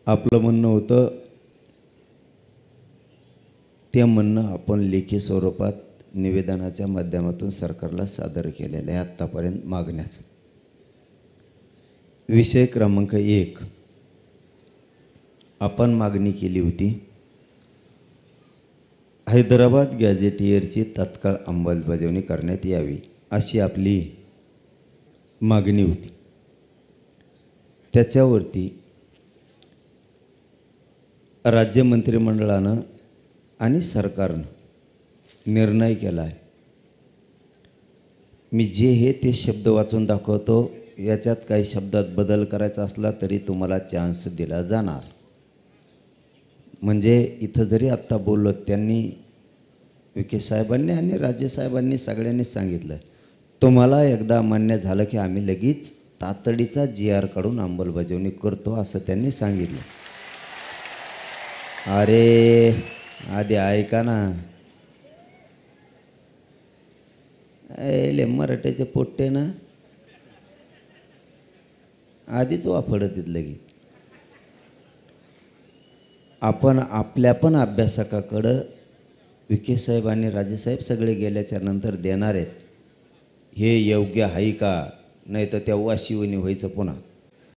आपलं म्हणणं होतं ते म्हणणं आपण लेखी स्वरूपात निवेदनाच्या माध्यमातून सरकारला सादर केलेलं आहे आत्तापर्यंत मागण्याचा. विषय क्रमांक 1, आपण मागणी केली होती हैदराबाद गॅझेटियरची तत्काळ अंमलबजावणी करण्यात यावी अशी आपली मागणी होती. त्याच्यावरती राज्य मंत्रिमंडळानं आणि सरकारनं निर्णय केला आहे. मी जे हे ते शब्द वाचून दाखवतो, याच्यात काही शब्दात बदल करायचा असला तरी तुम्हाला चान्स दिला जाणार. म्हणजे इथं जरी आत्ता बोललो त्यांनी विखे साहेबांनी आणि राज्यसाहेबांनी सगळ्यांनी सांगितलं, तुम्हाला एकदा मान्य झालं की आम्ही लगेच तातडीचा GR काढून अंमलबजावणी करतो असं त्यांनी सांगितलं. अरे आधी ऐका ना, मराठ्याचे पोट्टे ना आधीच वापरत लगेच. आपण आपल्या पण अभ्यासकाकडं विखे साहेब आणि राजेसाहेब सगळे गेल्याच्या नंतर देणार आहेत. हे योग्य आहे का, नाही तर तेव्हा शिवणी व्हायचं पुन्हा.